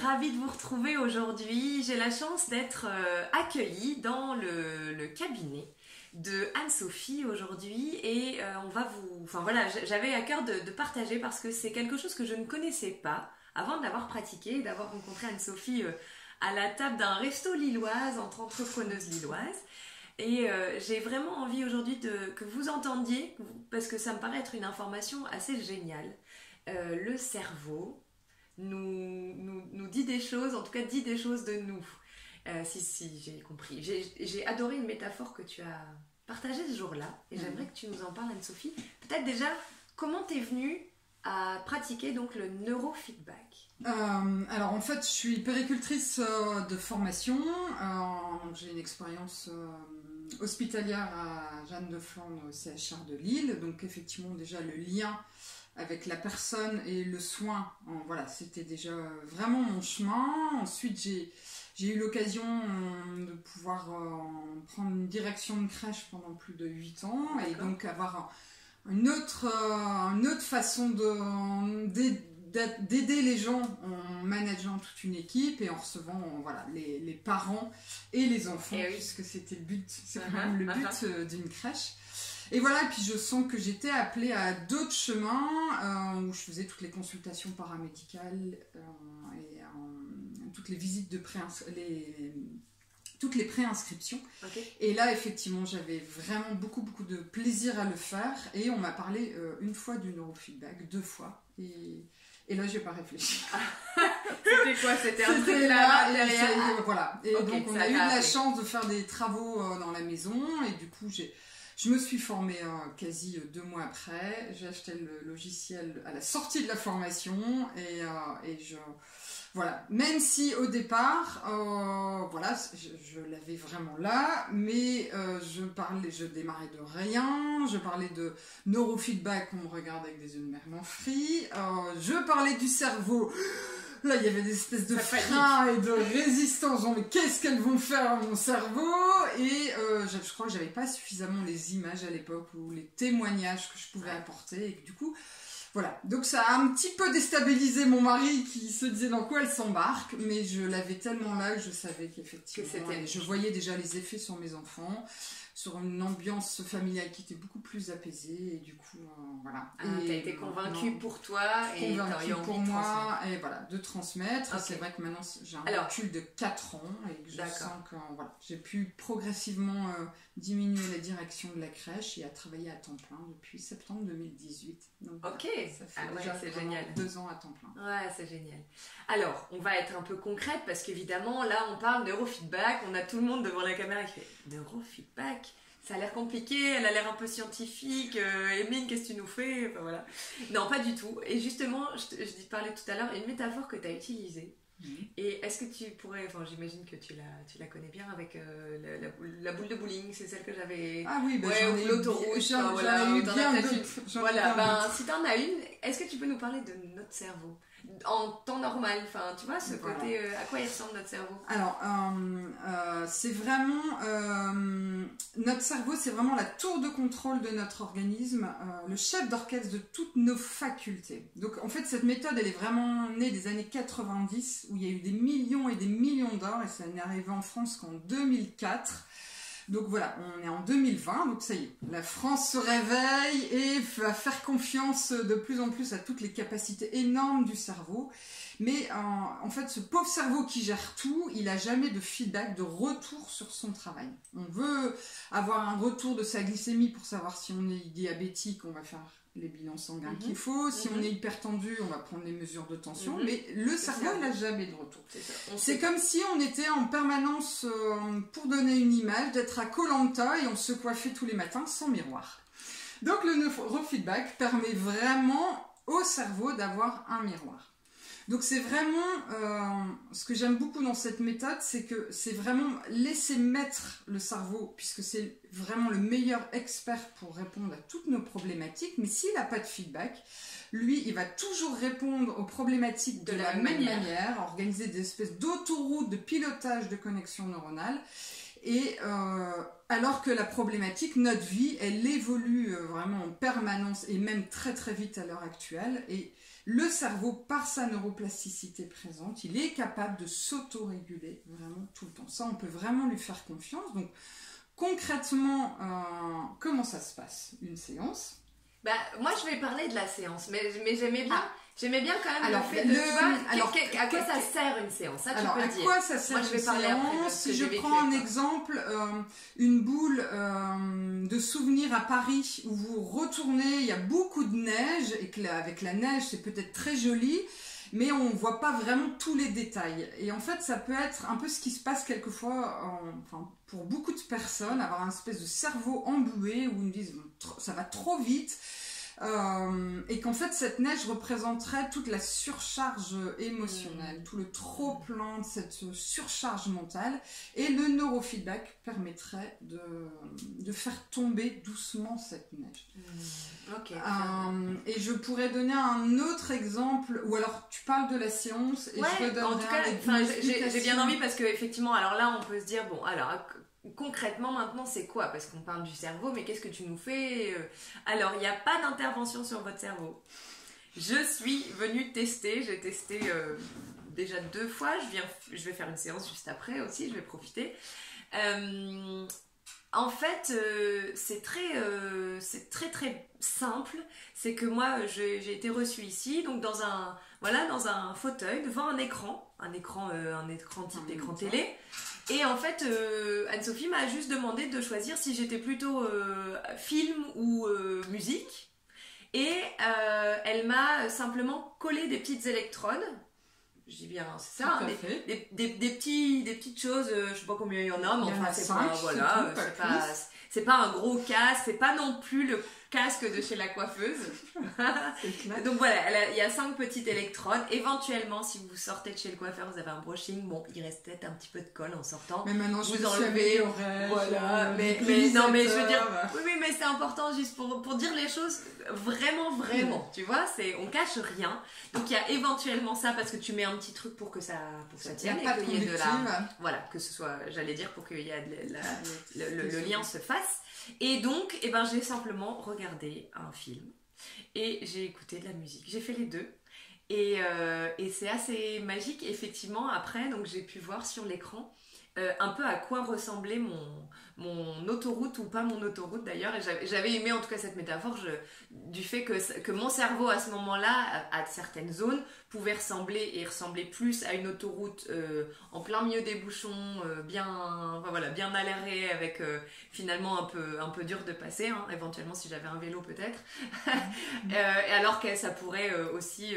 ravie de vous retrouver aujourd'hui. J'ai la chance d'être accueillie dans le cabinet de Anne-Sophie aujourd'hui et on va vous... Enfin voilà, j'avais à cœur de partager parce que c'est quelque chose que je ne connaissais pas avant de l'avoir pratiqué, d'avoir rencontré Anne-Sophie à la table d'un resto lilloise entre entrepreneuses lilloises. Et j'ai vraiment envie aujourd'hui que vous entendiez, parce que ça me paraît être une information assez géniale. Le cerveau nous dit des choses, en tout cas dit des choses de nous. Si, j'ai compris. J'ai adoré une métaphore que tu as partagée ce jour-là, et j'aimerais que tu nous en parles, Anne-Sophie. Peut-être déjà, comment t'es venue à pratiquer donc le neurofeedback? Alors en fait, je suis péricultrice de formation. J'ai une expérience hospitalière à Jeanne de Flandre, au CHR de Lille. Donc effectivement, déjà le lien avec la personne et le soin, voilà, c'était déjà vraiment mon chemin. Ensuite, j'ai eu l'occasion de pouvoir prendre une direction de crèche pendant plus de 8 ans. Et donc avoir une autre façon d'aider les gens en manageant toute une équipe et en recevant voilà, les parents et les enfants, puisque c'était le but, c'est quand même le but d'une crèche. Et voilà, et puis je sens que j'étais appelée à d'autres chemins où je faisais toutes les consultations paramédicales et toutes les visites de toutes les préinscriptions. Et là, effectivement, j'avais vraiment beaucoup de plaisir à le faire. Et on m'a parlé une fois du neurofeedback, 2 fois. Et là, j'ai pas réfléchi. C'était quoi? C'était un truc là derrière. Voilà. Et donc, on a eu de la chance de faire des travaux dans la maison. Et du coup, je me suis formée quasi 2 mois après. J'ai acheté le logiciel à la sortie de la formation. Et voilà. Même si au départ, voilà, je l'avais vraiment là, mais je démarrais de rien. Je parlais de neurofeedback, on me regarde avec des yeux de mère m'enfrie. Je parlais du cerveau. Là, il y avait des espèces de freins et de résistance. Genre, mais qu'est-ce qu'elles vont faire à mon cerveau? Et je crois que j'avais pas suffisamment les images à l'époque ou les témoignages que je pouvais apporter. Et que, du coup, voilà. Donc, ça a un petit peu déstabilisé mon mari qui se disait dans quoi elle s'embarque. Mais je l'avais tellement là que je savais qu'effectivement, je voyais déjà les effets sur mes enfants, sur une ambiance familiale qui était beaucoup plus apaisée. Et du coup, voilà. T'as été convaincue pour toi et t'as eu envie pour de moi, et voilà, de transmettre. C'est vrai que maintenant, j'ai un recul de 4 ans et que je sens que voilà, j'ai pu progressivement diminuer la direction de la crèche et à travailler à temps plein depuis septembre 2018. Donc, ça fait déjà c'est génial. 2 ans à temps plein. Ouais, c'est génial. Alors, on va être un peu concrète parce qu'évidemment, là, on parle neurofeedback. On a tout le monde devant la caméra qui fait neurofeedback. Ça a l'air compliqué, elle a l'air un peu scientifique. Emeline, qu'est-ce que tu nous fais? Enfin, voilà. Non, pas du tout. Et justement, je parlais tout à l'heure, une métaphore que tu as utilisée. Et est-ce que tu pourrais, enfin j'imagine que tu la connais bien avec la boule de bowling, c'est celle que j'avais. Ah oui, ou l'autoroute. J'en ai eu bien d'autres. Voilà, si t'en as une, est-ce que tu peux nous parler de notre cerveau en temps normal, enfin tu vois ce côté, à quoi il ressemble notre cerveau? Alors c'est vraiment notre cerveau, c'est vraiment la tour de contrôle de notre organisme, le chef d'orchestre de toutes nos facultés. Donc en fait cette méthode elle est vraiment née des années 90 où il y a eu des millions et des millions d'heures et ça n'est arrivé en France qu'en 2004. Donc voilà, on est en 2020, donc ça y est, la France se réveille et va faire confiance de plus en plus à toutes les capacités énormes du cerveau. Mais en fait, ce pauvre cerveau qui gère tout, il n'a jamais de feedback, de retour sur son travail. On veut avoir un retour de sa glycémie pour savoir si on est diabétique, on va faire les bilans sanguins qu'il faut. Si on est hypertendu, on va prendre les mesures de tension. Mais le cerveau, il n'a jamais de retour. C'est comme si on était en permanence, pour donner une image, d'être à Koh-Lanta et on se coiffait tous les matins sans miroir. Donc le neurofeedback permet vraiment au cerveau d'avoir un miroir. Donc c'est vraiment, ce que j'aime beaucoup dans cette méthode, c'est que c'est vraiment laisser mettre le cerveau, puisque c'est vraiment le meilleur expert pour répondre à toutes nos problématiques, mais s'il n'a pas de feedback, lui, il va toujours répondre aux problématiques de la même manière, organiser des espèces d'autoroutes de pilotage de connexion neuronale, et alors que la problématique, notre vie, elle évolue vraiment en permanence, et même très très vite à l'heure actuelle, et le cerveau, par sa neuroplasticité présente, il est capable de s'autoréguler vraiment tout le temps. Ça, on peut vraiment lui faire confiance. Donc, concrètement, comment ça se passe, une séance? Bah, moi, je vais parler de la séance, mais j'aimais bien. Ah. J'aimais bien quand même Alors, le fait de... à quoi ça sert une séance? Ça, alors, tu peux à dire. quoi ça sert Moi, je vais une parler après de séance? ce que Si j'ai je vécu prends un avec toi. exemple, une boule de souvenirs à Paris où vous retournez, il y a beaucoup de neige et que avec la neige, c'est peut-être très joli, mais on voit pas vraiment tous les détails. Et en fait, ça peut être un peu ce qui se passe quelquefois, enfin, pour beaucoup de personnes, avoir un espèce de cerveau embué où ils me disent ça va trop vite. Et qu'en fait cette neige représenterait toute la surcharge émotionnelle, tout le trop-plein de cette surcharge mentale, et le neurofeedback permettrait de faire tomber doucement cette neige. Ok. Et je pourrais donner un autre exemple, ou alors tu parles de la séance et je te donnerai en tout cas, j'ai bien envie parce que effectivement, alors là on peut se dire, bon alors... Concrètement maintenant c'est quoi? Parce qu'on parle du cerveau, mais qu'est-ce que tu nous fais? Alors il n'y a pas d'intervention sur votre cerveau. Je suis venue tester, j'ai testé déjà 2 fois, je vais faire une séance juste après aussi, je vais profiter. En fait c'est très très simple, c'est que moi j'ai été reçue ici, donc dans un fauteuil devant un écran type écran télé. Et en fait, Anne-Sophie m'a juste demandé de choisir si j'étais plutôt film ou musique. Et elle m'a simplement collé des petites électrodes. Je dis bien, c'est ça, des petites choses, je sais pas combien il y en a, mais enfin, c'est pas un gros casque, c'est pas non plus le casque de chez la coiffeuse. Donc voilà, il y a 5 petites électrodes. Éventuellement, si vous sortez de chez le coiffeur, vous avez un brushing, bon, il reste peut-être un petit peu de colle en sortant. Mais maintenant, vous enlevez. Voilà, mais non, mais je veux dire, oui, mais c'est important juste pour dire les choses vraiment, tu vois, on cache rien. Donc il y a éventuellement ça parce que tu mets un petit truc pour que ça tienne et qu'il y ait de la, voilà, que ce soit, j'allais dire, pour qu'il y ait le lien se fasse. Et donc, j'ai simplement regardé un film et j'ai écouté de la musique. J'ai fait les deux. Et c'est assez magique, effectivement. Après, donc j'ai pu voir sur l'écran un peu à quoi ressemblait mon autoroute, ou pas mon autoroute d'ailleurs. Et j'avais aimé en tout cas cette métaphore du fait que mon cerveau à ce moment-là, à certaines zones, pouvait ressembler plus à une autoroute en plein milieu des bouchons, bien aérée, avec finalement un peu dur de passer, hein, éventuellement si j'avais un vélo peut-être. Alors que ça pourrait aussi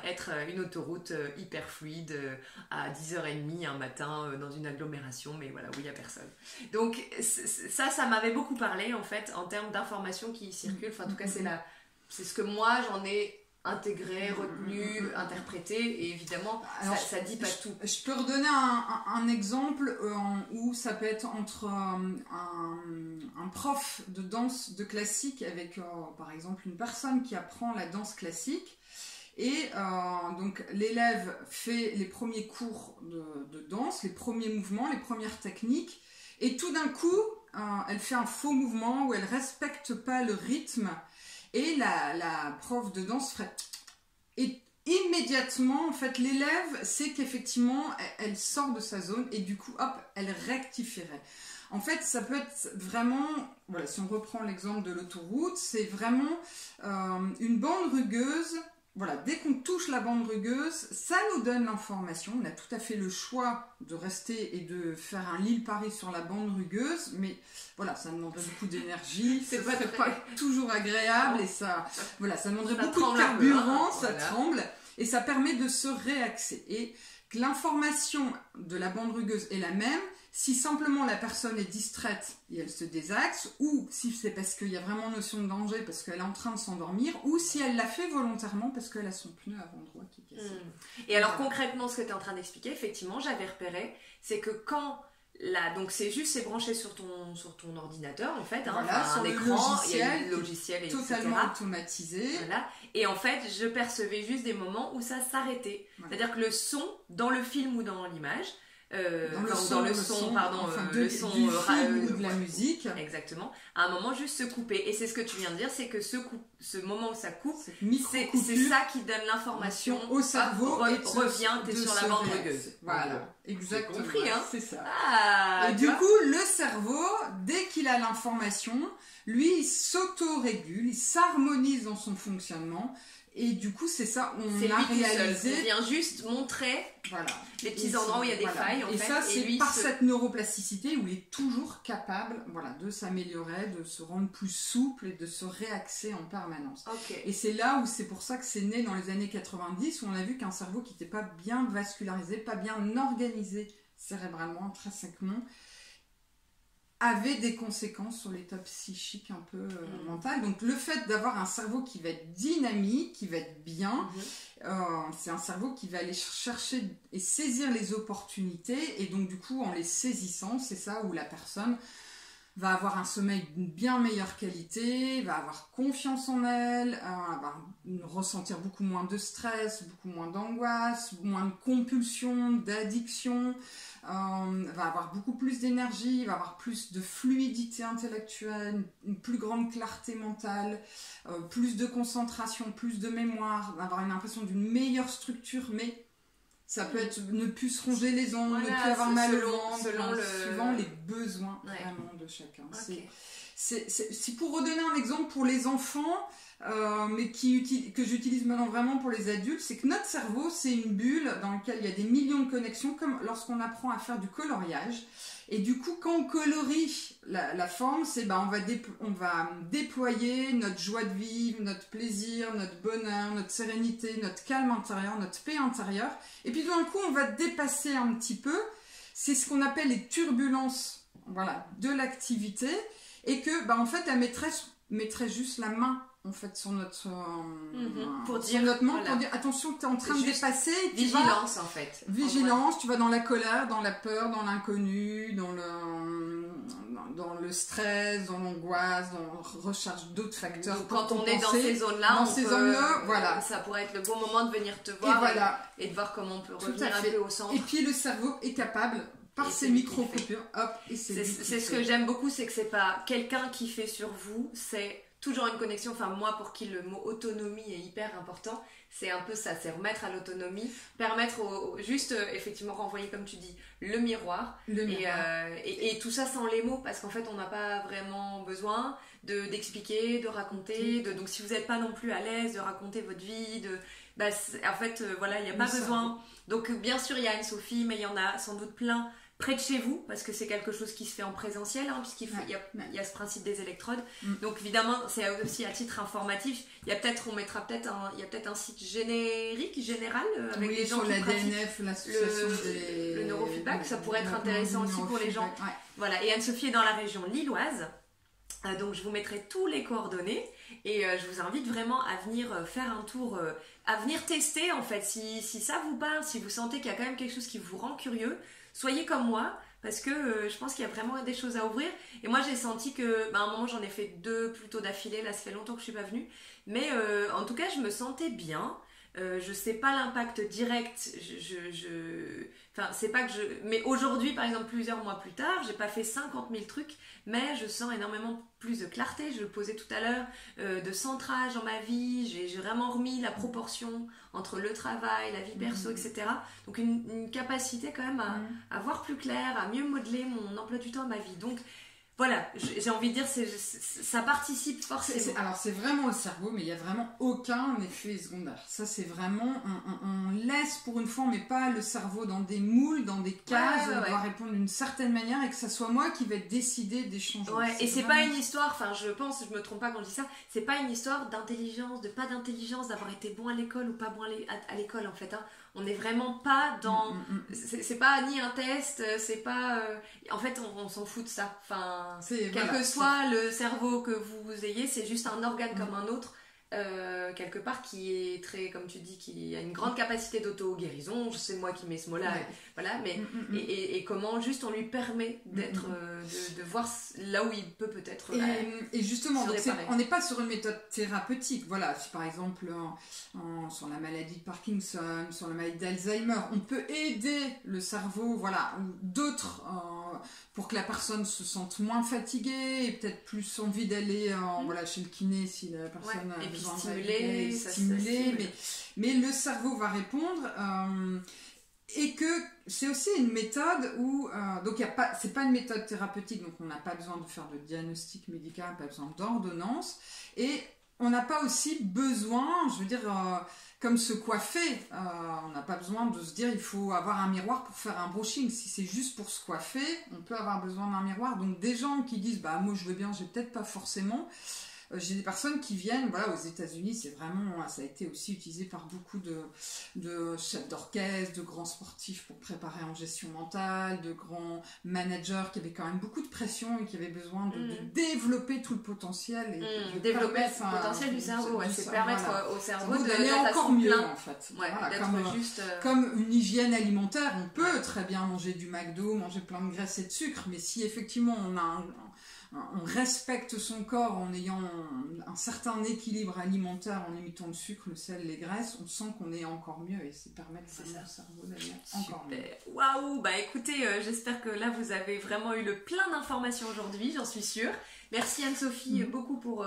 être une autoroute hyper fluide à 10h30 un matin dans une agglomération, mais voilà, où il n'y a personne. Donc ça m'avait beaucoup parlé en fait en termes d'informations qui circulent. Enfin, en tout cas c'est ce que moi j'en ai intégré, retenu, interprété, et évidemment ça dit pas tout. Je peux redonner un exemple où ça peut être entre un prof de danse de classique avec par exemple une personne qui apprend la danse classique. Et donc l'élève fait les premiers cours de danse, les premiers mouvements, les premières techniques, et tout d'un coup elle fait un faux mouvement où elle respecte pas le rythme, et la prof de danse ferait, et immédiatement en fait l'élève sait qu'effectivement elle sort de sa zone, et du coup hop, elle rectifierait. En fait, ça peut être vraiment, voilà, si on reprend l'exemple de l'autoroute, c'est vraiment une bande rugueuse. Voilà, dès qu'on touche la bande rugueuse, ça nous donne l'information. On a tout à fait le choix de rester et de faire un Lille-Paris sur la bande rugueuse, mais voilà, ça demanderait beaucoup d'énergie, ça ne serait pas toujours agréable, et ça demanderait beaucoup de carburant, ça tremble, et ça permet de se réaxer. Et que l'information de la bande rugueuse est la même, si simplement la personne est distraite et elle se désaxe, ou si c'est parce qu'il y a vraiment notion de danger, parce qu'elle est en train de s'endormir, ou si elle l'a fait volontairement parce qu'elle a son pneu avant droit qui est cassé. Et alors concrètement, ce que tu es en train d'expliquer, effectivement, j'avais repéré, c'est que quand donc c'est branché sur ton ordinateur en fait, hein, voilà, sur un écran, il y a le logiciel, totalement automatisé. Voilà. Et en fait, je percevais juste des moments où ça s'arrêtait. Ouais. C'est-à-dire que le son dans le film ou dans l'image dans le son, pardon, enfin, le son du film ou de la musique. Exactement. À un moment, juste se couper. Et c'est ce que tu viens de dire, c'est que ce moment où ça coupe, c'est ça qui donne l'information au cerveau et revient, t'es sur la bande rugueuse. Voilà, exactement. Compris, hein. C'est ça. Ah, et du coup, le cerveau, dès qu'il a l'information, lui, il s'auto-régule, il s'harmonise dans son fonctionnement. Et du coup, c'est ça, on a réalisé. On vient juste montrer les petits endroits où il y a des failles. Et ça, c'est par cette neuroplasticité où il est toujours capable de s'améliorer, de se rendre plus souple et de se réaxer en permanence. Okay. Et c'est là où c'est pour ça que c'est né dans les années 90, où on a vu qu'un cerveau qui n'était pas bien vascularisé, pas bien organisé cérébralement, intrinsèquement, avait des conséquences sur l'état psychique un peu mental. Donc le fait d'avoir un cerveau qui va être dynamique, qui va être bien, c'est un cerveau qui va aller chercher et saisir les opportunités, et donc du coup en les saisissant, c'est ça où la personne va avoir un sommeil d'une bien meilleure qualité, va avoir confiance en elle, va ressentir beaucoup moins de stress, beaucoup moins d'angoisse, moins de compulsion, d'addiction, va avoir beaucoup plus d'énergie, va avoir plus de fluidité intellectuelle, une plus grande clarté mentale, plus de concentration, plus de mémoire, va avoir une impression d'une meilleure structure, mais ça peut être ne plus se ronger les ongles, ne plus avoir mal au ventre, suivant les besoins vraiment de chacun. Okay. Si pour redonner un exemple pour les enfants, mais que j'utilise maintenant vraiment pour les adultes, c'est que notre cerveau, c'est une bulle dans laquelle il y a des millions de connexions, comme lorsqu'on apprend à faire du coloriage. Et du coup, quand on colorie la forme, on va déployer notre joie de vivre, notre plaisir, notre bonheur, notre sérénité, notre calme intérieur, notre paix intérieure. Et puis d'un coup, on va dépasser un petit peu. C'est ce qu'on appelle les turbulences de l'activité. Et que, en fait, la maîtresse mettrait juste la main sur notre pour dire attention, tu es en train de dépasser. Vigilance en fait. Vigilance, tu vas dans la colère, dans la peur, dans l'inconnu, dans le stress, dans l'angoisse, dans la recherche d'autres facteurs. Donc, quand on est dans ces zones-là, ça pourrait être le bon moment de venir te voir et de voir comment on peut revenir un peu au centre. Et puis le cerveau est capable, par ces micro-coupures, c'est ce que j'aime beaucoup, c'est que c'est pas quelqu'un qui fait sur vous, c'est toujours une connexion. Enfin, moi, pour qui le mot autonomie est hyper important, c'est un peu ça, c'est remettre à l'autonomie, permettre juste effectivement renvoyer, comme tu dis, le miroir. Et tout ça sans les mots, parce qu'en fait on n'a pas vraiment besoin d'expliquer, de raconter, donc si vous n'êtes pas non plus à l'aise de raconter votre vie, en fait il n'y a pas besoin. Donc bien sûr il y a Anne-Sophie, mais il y en a sans doute plein près de chez vous, parce que c'est quelque chose qui se fait en présentiel, puisqu'il y a ce principe des électrodes. Donc évidemment, c'est aussi à titre informatif. On mettra peut-être un site général avec des gens sur qui l'ADNF, l'association le neurofeedback. Ça pourrait être intéressant aussi pour les gens. Voilà. Et Anne-Sophie est dans la région lilloise. Donc je vous mettrai tous les coordonnées et je vous invite vraiment à venir faire un tour, à venir tester en fait, si ça vous parle, si vous sentez qu'il y a quand même quelque chose qui vous rend curieux. Soyez comme moi, parce que je pense qu'il y a vraiment des choses à ouvrir. Et moi, j'ai senti que, à un moment, j'en ai fait 2 plutôt d'affilée. Là, ça fait longtemps que je suis pas venue. Mais en tout cas, je me sentais bien. Je sais pas l'impact direct. Enfin, c'est pas que je. Mais aujourd'hui, par exemple, plusieurs mois plus tard, j'ai pas fait 50 000 trucs, mais je sens énormément plus de clarté. Je le posais tout à l'heure, de centrage dans ma vie. J'ai vraiment remis la proportion entre le travail, la vie perso, etc. Donc une capacité quand même à voir plus clair, à mieux modeler mon emploi du temps à ma vie. Donc voilà, j'ai envie de dire, ça participe forcément. Alors c'est vraiment le cerveau, mais il n'y a vraiment aucun effet secondaire. Ça c'est vraiment, on laisse pour une fois, on met pas le cerveau dans des moules, dans des cases, on doit répondre d'une certaine manière et que ça soit moi qui vais décider des changements. Et c'est pas une histoire, enfin je me trompe pas quand je dis ça, c'est pas une histoire d'intelligence, de pas d'intelligence, d'avoir été bon à l'école ou pas bon à l'école en fait. On n'est vraiment pas dans... C'est pas ni un test, c'est pas... En fait, on s'en fout de ça. Enfin, quel que soit le cerveau que vous ayez, c'est juste un organe comme un autre. quelque part qui est très, comme tu dis, qui a une grande capacité d'auto-guérison, c'est moi qui mets ce mot-là, Ouais. voilà, mais et comment juste on lui permet d'être, de voir là où il peut peut-être Et justement, se donc réparer. on n'est pas sur une méthode thérapeutique. Voilà, si par exemple sur la maladie de Parkinson, sur la maladie d'Alzheimer, on peut aider le cerveau, voilà, ou d'autres pour que la personne se sente moins fatiguée et peut-être plus envie d'aller voilà, chez le kiné si la personne a Et puis besoin stimuler, ça stimuler, stimule. mais le cerveau va répondre. Et que c'est aussi une méthode où donc c'est pas une méthode thérapeutique, donc on n'a pas besoin de faire de diagnostic médical, pas besoin d'ordonnance, et on n'a pas aussi besoin, je veux dire, comme se coiffer, on n'a pas besoin de se dire il faut avoir un miroir pour faire un brushing. Si c'est juste pour se coiffer, on peut avoir besoin d'un miroir. Donc des gens qui disent bah moi je veux bien, j'ai peut-être pas forcément. J'ai des personnes qui viennent, voilà, aux États-Unis, c'est vraiment, ça a été aussi utilisé par beaucoup de chefs d'orchestre, de grands sportifs pour préparer en gestion mentale, de grands managers qui avaient quand même beaucoup de pression et qui avaient besoin de développer tout le potentiel. Et de Développer permettre le potentiel du cerveau, ouais, c'est voilà, permettre au cerveau d'aller d'être à encore son mieux plein. en fait. Ouais, Voilà, d'être juste. comme une hygiène alimentaire, on peut très bien manger du McDo, manger plein de graisse et de sucre, mais si effectivement on respecte son corps en ayant un certain équilibre alimentaire, en limitant le sucre, le sel, les graisses, on sent qu'on est encore mieux et ça permet vraiment au cerveau d'aller encore mieux. Waouh, bah écoutez, j'espère que là vous avez vraiment eu le plein d'informations aujourd'hui, j'en suis sûre. Merci Anne-Sophie beaucoup pour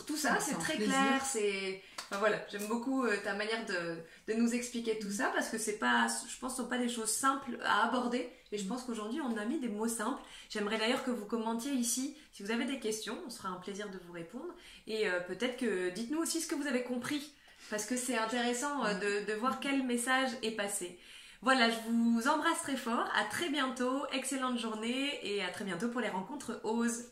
tout ça, c'est très clair, c'est... Enfin, voilà, j'aime beaucoup ta manière de nous expliquer tout ça parce que c'est pas, je pense, ce ne sont pas des choses simples à aborder et je pense qu'aujourd'hui on a mis des mots simples. J'aimerais d'ailleurs que vous commentiez ici si vous avez des questions, on se fera un plaisir de vous répondre et peut-être que dites-nous aussi ce que vous avez compris parce que c'est intéressant de voir quel message est passé. Voilà, je vous embrasse très fort, à très bientôt, excellente journée et à très bientôt pour les rencontres OSE.